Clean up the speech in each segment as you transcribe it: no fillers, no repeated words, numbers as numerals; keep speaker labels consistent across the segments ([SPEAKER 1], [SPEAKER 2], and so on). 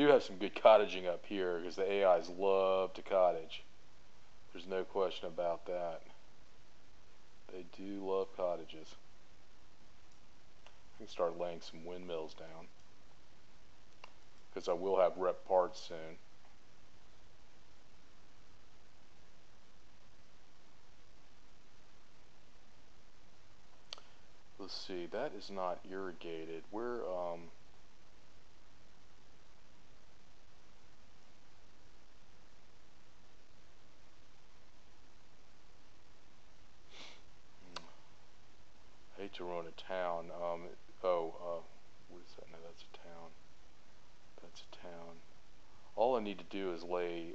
[SPEAKER 1] do have some good cottaging up here because the AIs love to cottage. There's no question about that. They do love cottages. I can start laying some windmills down because I will have rep parts soon. Let's see, that is not irrigated. We're I hate to run a town. What is that? No, that's a town. That's a town. All I need to do is lay.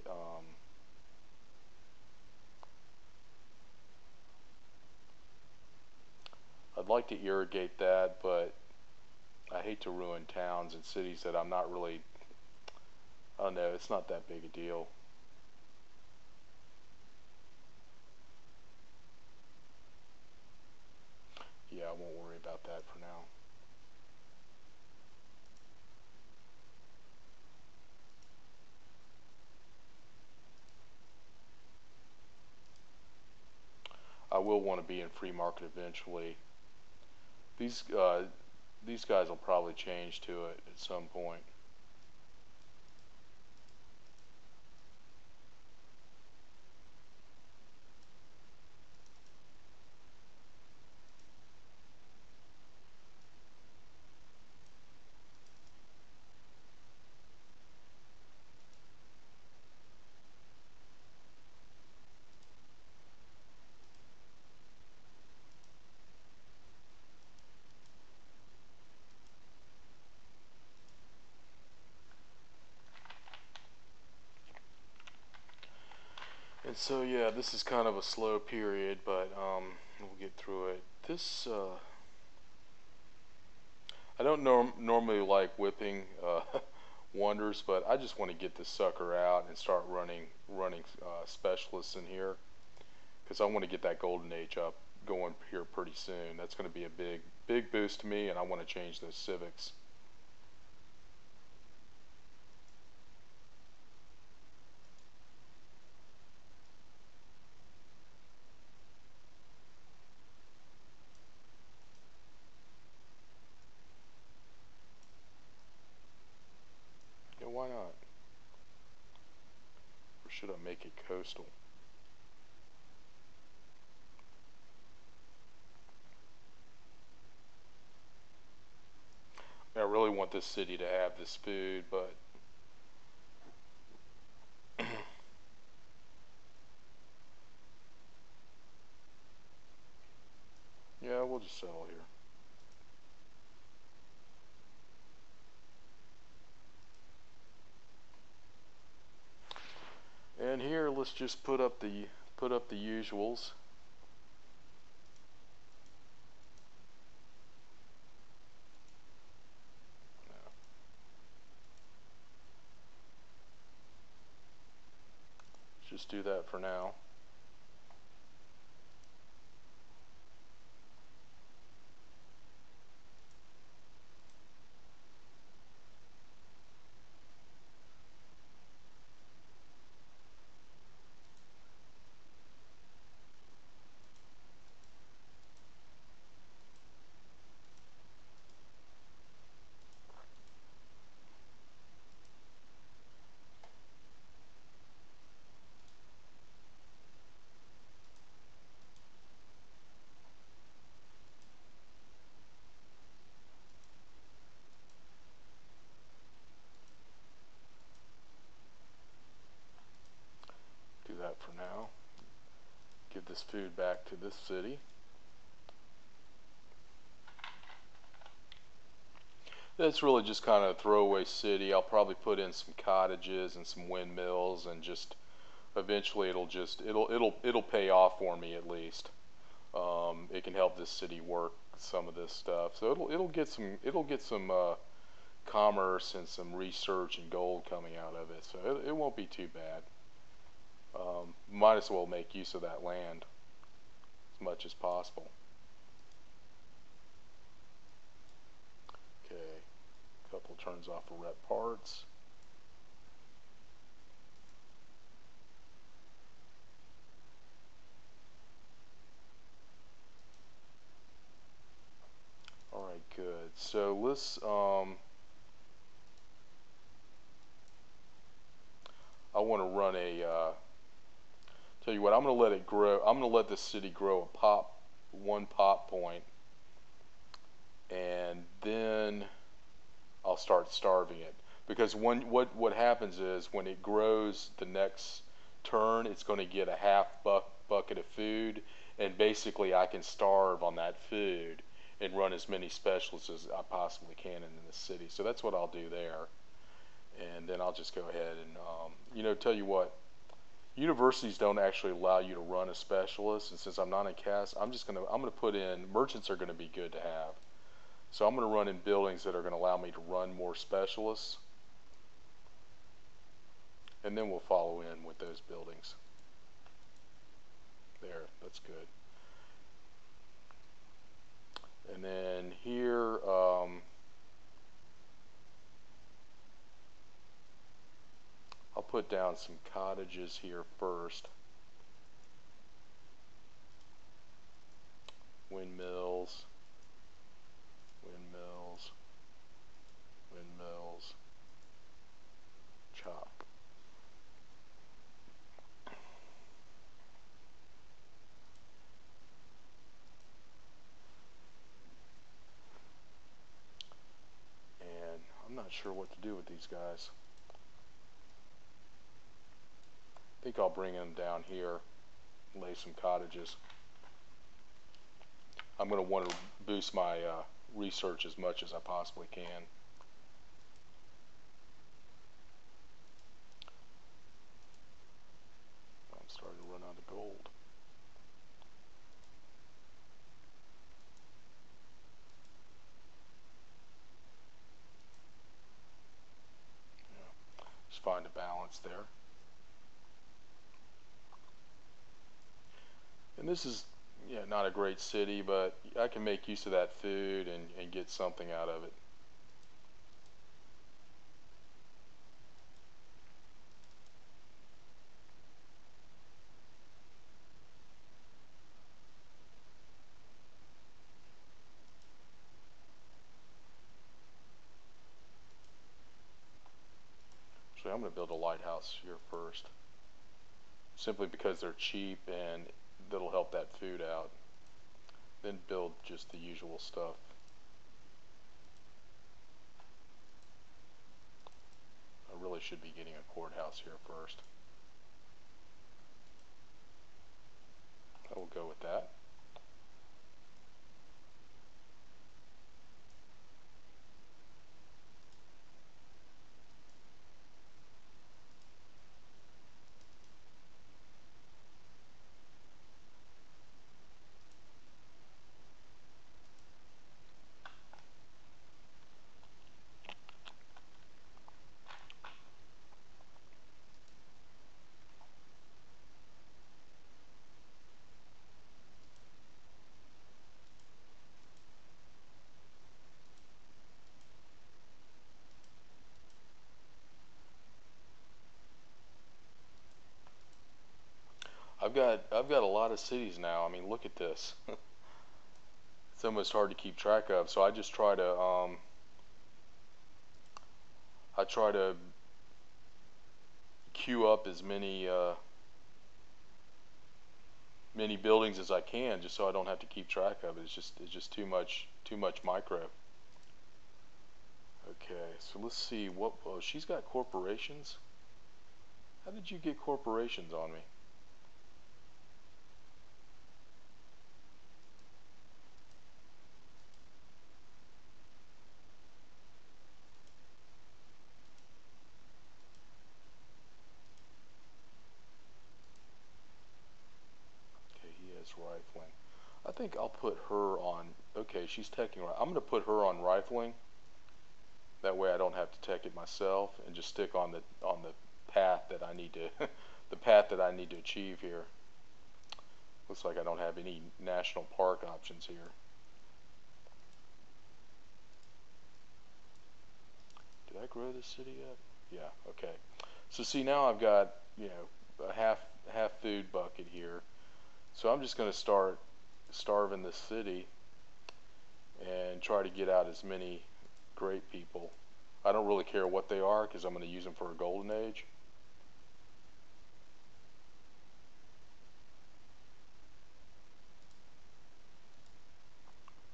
[SPEAKER 1] I'd like to irrigate that, but I hate to ruin towns and cities that I'm not really. I don't know. It's not that big a deal. Yeah, I won't worry about that for now. I will want to be in free market eventually. These uh, these guys will probably change to it at some point. And so yeah, this is kind of a slow period, but we'll get through it. This I don't normally like whipping wonders, but I just want to get this sucker out and start running specialists in here because I want to get that golden age up going here pretty soon. That's going to be a big boost to me, and I want to change those civics. Yeah, why not? Or should I make it coastal? I really want this city to have this food, but yeah, we'll just settle here. And here, let's just put up the usuals. No, let's just do that for now. Do that for now. Give this food back to this city. It's really just kind of a throwaway city. I'll probably put in some cottages and some windmills, and just eventually it'll pay off for me at least. It can help this city work some of this stuff, so it'll get some commerce and some research and gold coming out of it. So it won't be too bad. Might as well make use of that land as much as possible. Okay, couple turns off of rep parts. So let's I want to run a tell you what, I'm going to let it grow. I'm going to let this city grow a one pop point, and then I'll start starving it. Because what happens is when it grows the next turn, it's going to get a bucket of food, and basically I can starve on that food and run as many specialists as I possibly can in the city. So that's what I'll do there, and then I'll just go ahead and tell you what. Universities don't actually allow you to run a specialist, and since I'm not in CAS, I'm gonna put in merchants are gonna be good to have. So I'm gonna run in buildings that are gonna allow me to run more specialists, and then we'll follow in with those buildings. There, that's good. And then here, I'll put down some cottages here first. Windmills, windmills, windmills, chop. And I'm not sure what to do with these guys. I think I'll bring them down here, lay some cottages. I'm going to want to boost my research as much as I possibly can. I'm starting to run out of gold. Yeah, just find a balance there. And this is not a great city, but I can make use of that food and get something out of it. Actually, I'm going to build a lighthouse here first, simply because they're cheap and that'll help that food out. Then build just the usual stuff. I really should be getting a courthouse here first. I will go with that. I've got a lot of cities now. I mean, look at this. It's almost hard to keep track of. So I try to queue up as many buildings as I can, just so I don't have to keep track of it. It's just too much micro. Okay, so let's see what. Oh, she's got corporations. How did you get corporations on me? Okay, he has rifling. I think I'll put her on. Okay, she's teching right. I'm gonna put her on rifling. That way I don't have to tech it myself and just stick on the path that I need to the path that I need to achieve here. Looks like I don't have any national park options here. Did I grow this city yet? Yeah, okay. So see, now I've got, a half food bucket here. So I'm just going to start starving this city, and try to get out as many great people. I don't really care what they are because I'm going to use them for a golden age.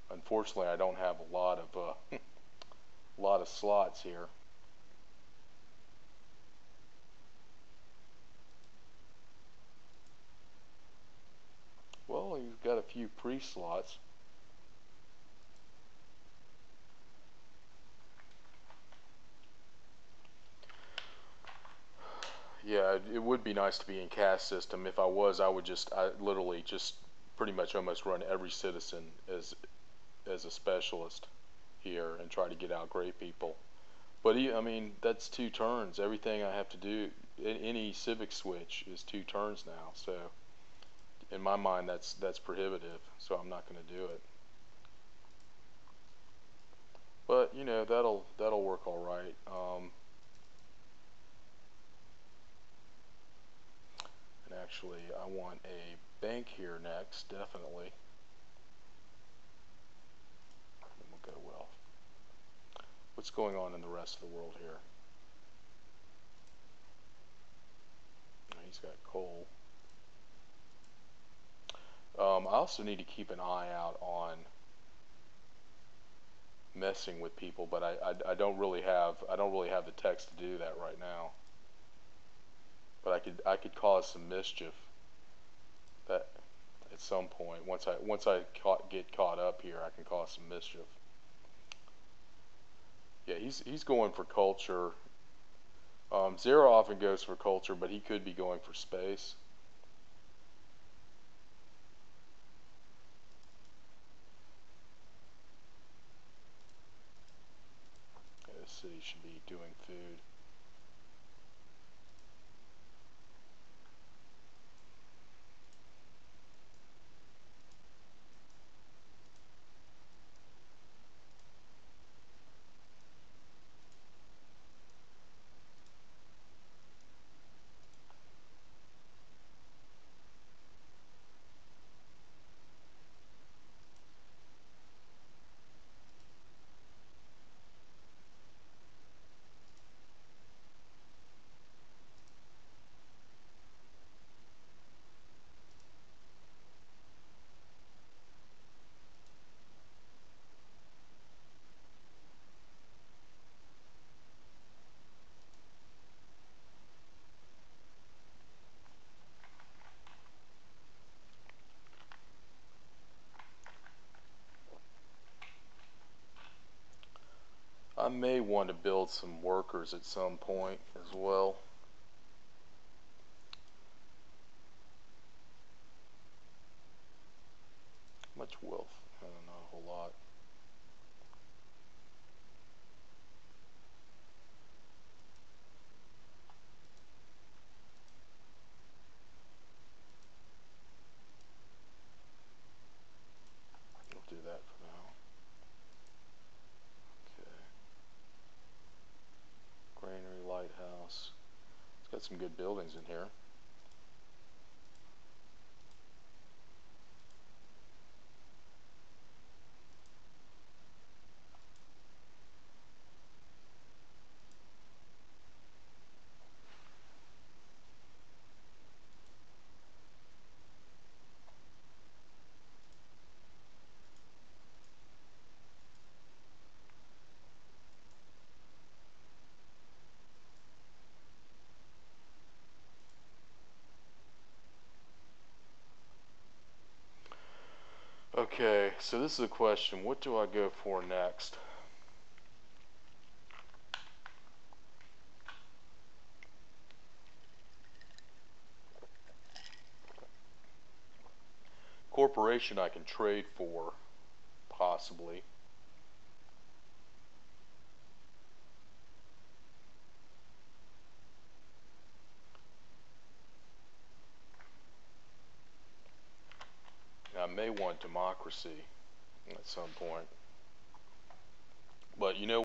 [SPEAKER 1] Unfortunately, I don't have a lot of lot of slots here. Well, you've got a few priest slots. Yeah, it would be nice to be in caste system. If I was, I literally just pretty much almost run every citizen as a specialist here and try to get out great people. But I mean, that's 2 turns. Everything I have to do, any civic switch is 2 turns now. So in my mind, that's prohibitive. So I'm not going to do it. But you know, that'll work all right. And actually, I want a bank here next, definitely. And we'll go wealth. What's going on in the rest of the world here? He's got coal. I also need to keep an eye out on messing with people, but I don't really have the text to do that right now. But I could cause some mischief that at some point once I get caught up here, I can cause some mischief. Yeah, he's going for culture. Zero often goes for culture, but he could be going for space. Yeah, this city should be doing food. I may want to build some workers at some point as well. Much wealth? Not a whole lot. We'll do that for now. Okay. Granary lighthouse. It's got some good buildings in here. Okay, so this is a question. What do I go for next? Corporation I can trade for, possibly. I may want democracy at some point. But you know